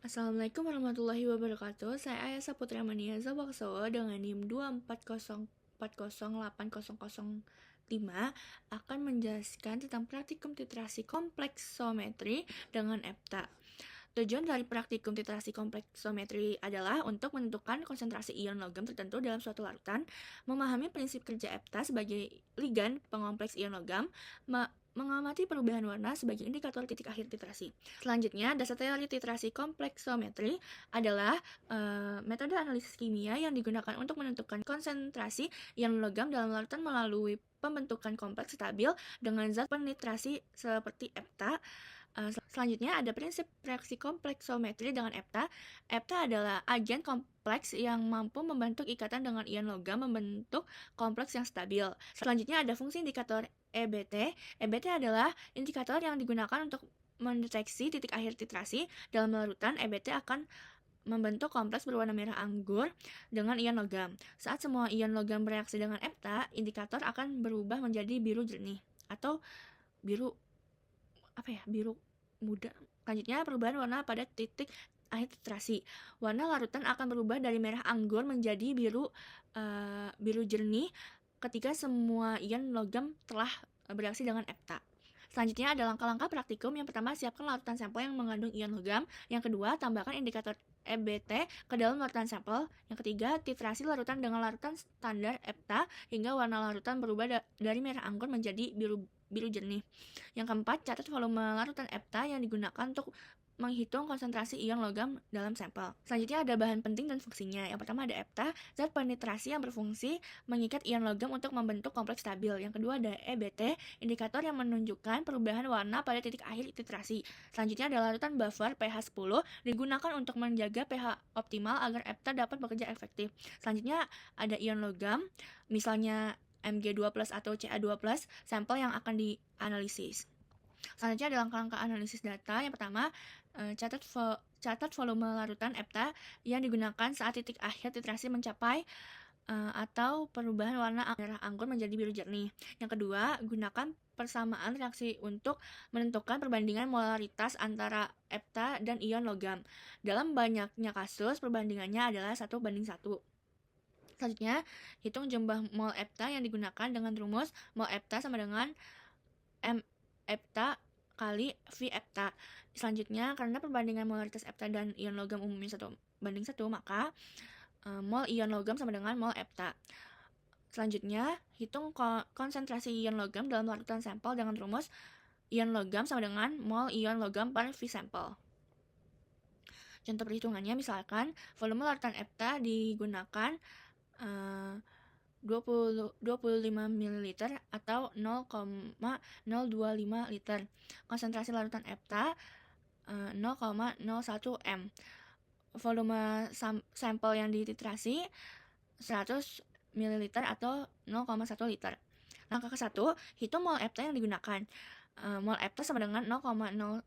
Assalamualaikum warahmatullahi wabarakatuh. Saya Ayasa Putri Amaniaza Waksowo dengan NIM 240408005 akan menjelaskan tentang praktikum titrasi kompleksometri dengan EPTA. Tujuan dari praktikum titrasi kompleksometri adalah untuk menentukan konsentrasi ion logam tertentu dalam suatu larutan, memahami prinsip kerja EPTA sebagai ligan pengompleks ion logam, mengamati perubahan warna sebagai indikator titik akhir titrasi. Selanjutnya, dasar teori titrasi kompleksometri adalah metode analisis kimia yang digunakan untuk menentukan konsentrasi ion logam dalam larutan melalui pembentukan kompleks stabil dengan zat penitrasi seperti EPTA. Selanjutnya ada prinsip reaksi kompleksometri dengan EPTA. EPTA adalah agen kompleks yang mampu membentuk ikatan dengan ion logam membentuk kompleks yang stabil. Selanjutnya ada fungsi indikator EBT. EBT adalah indikator yang digunakan untuk mendeteksi titik akhir titrasi. Dalam larutan, EBT akan membentuk kompleks berwarna merah anggur dengan ion logam. Saat semua ion logam bereaksi dengan EPTA, indikator akan berubah menjadi biru jernih atau biru muda. Selanjutnya, perubahan warna pada titik akhir titrasi. Warna larutan akan berubah dari merah anggur menjadi biru jernih ketika semua ion logam telah bereaksi dengan EPTA. Selanjutnya ada langkah-langkah praktikum. Yang pertama, siapkan larutan sampel yang mengandung ion logam. Yang kedua, tambahkan indikator EBT ke dalam larutan sampel. Yang ketiga, titrasi larutan dengan larutan standar EPTA hingga warna larutan berubah dari merah anggur menjadi biru jernih. Yang keempat, catat volume larutan EPTA yang digunakan untuk menghitung konsentrasi ion logam dalam sampel. Selanjutnya ada bahan penting dan fungsinya. Yang pertama ada EPTA, zat penetrasi yang berfungsi mengikat ion logam untuk membentuk kompleks stabil. Yang kedua ada EBT, indikator yang menunjukkan perubahan warna pada titik akhir titrasi. Selanjutnya ada larutan buffer pH 10 digunakan untuk menjaga pH optimal agar EPTA dapat bekerja efektif. Selanjutnya ada ion logam, misalnya Mg2+ atau Ca2+, sampel yang akan dianalisis. Selanjutnya ada langkah-langkah analisis data. Yang pertama, catat volume larutan EPTA yang digunakan saat titik akhir titrasi mencapai atau perubahan warna merah anggur menjadi biru jernih. Yang kedua, gunakan persamaan reaksi untuk menentukan perbandingan molaritas antara EPTA dan ion logam. Dalam banyaknya kasus, perbandingannya adalah 1:1. Selanjutnya, hitung jumlah mol EPTA yang digunakan dengan rumus mol EPTA sama dengan M EPTA kali V EPTA. Selanjutnya, karena perbandingan molaritas EPTA dan ion logam umumnya 1:1, maka mol ion logam sama dengan mol EPTA. Selanjutnya, hitung konsentrasi ion logam dalam larutan sampel dengan rumus ion logam sama dengan mol ion logam per V sampel. Contoh perhitungannya, misalkan volume larutan EPTA digunakan 25 ml atau 0,025 liter. Konsentrasi larutan EPTA 0,01 m. Volume sampel yang dititrasi 100 ml atau 0,1 liter. Langkah ke-1, hitung mol EPTA yang digunakan. Mol EPTA sama dengan 0,01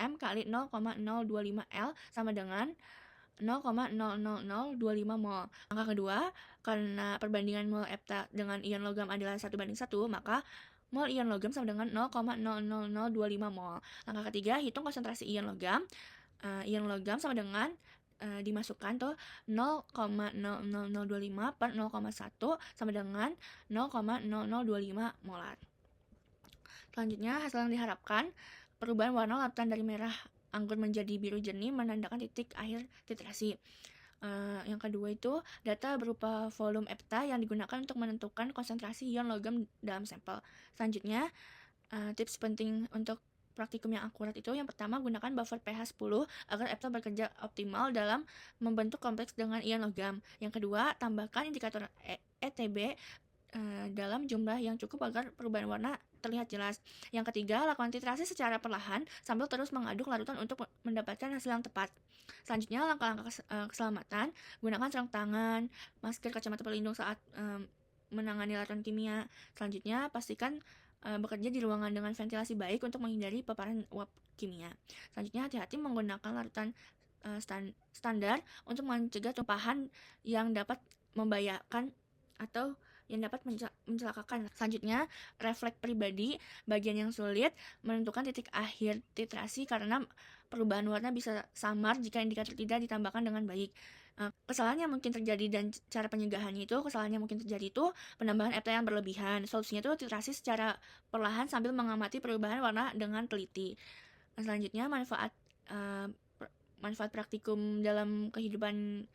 m kali 0,025 L sama dengan 0,00025 mol. Langkah kedua, karena perbandingan mol EPTA dengan ion logam adalah 1:1, maka mol ion logam sama dengan 0,00025 mol. Langkah ketiga, hitung konsentrasi ion logam. Ion logam sama dengan dimasukkan tuh 0,00025 per 0,1 sama dengan 0,0025 molar. Selanjutnya, hasil yang diharapkan, perubahan warna larutan dari merah anggur menjadi biru jernih menandakan titik akhir titrasi. Yang kedua itu data berupa volume EPTA yang digunakan untuk menentukan konsentrasi ion logam dalam sampel. Selanjutnya, tips penting untuk praktikum yang akurat itu, yang pertama, gunakan buffer pH 10 agar EPTA bekerja optimal dalam membentuk kompleks dengan ion logam. Yang kedua, tambahkan indikator ETB dalam jumlah yang cukup agar perubahan warna terlihat jelas. Yang ketiga, lakukan titrasi secara perlahan sambil terus mengaduk larutan untuk mendapatkan hasil yang tepat. Selanjutnya, langkah-langkah keselamatan, gunakan sarung tangan, masker, kacamata pelindung saat menangani larutan kimia. Selanjutnya, pastikan bekerja di ruangan dengan ventilasi baik untuk menghindari paparan uap kimia. Selanjutnya, hati-hati menggunakan larutan standar untuk mencegah tumpahan yang dapat membahayakan atau yang dapat mencelakakan. Selanjutnya, refleks pribadi, bagian yang sulit menentukan titik akhir titrasi karena perubahan warna bisa samar jika indikator tidak ditambahkan dengan baik. Kesalahan yang mungkin terjadi dan cara pencegahannya itu, kesalahan yang mungkin terjadi itu penambahan ETA yang berlebihan. Solusinya itu titrasi secara perlahan sambil mengamati perubahan warna dengan teliti. Selanjutnya, manfaat praktikum dalam kehidupan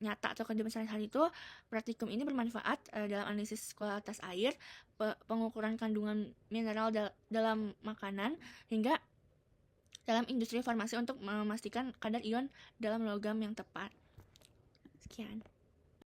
nyata atau kehidupan sehari-hari itu, praktikum ini bermanfaat dalam analisis kualitas air, pengukuran kandungan mineral dalam makanan, hingga dalam industri farmasi untuk memastikan kadar ion dalam logam yang tepat. Sekian.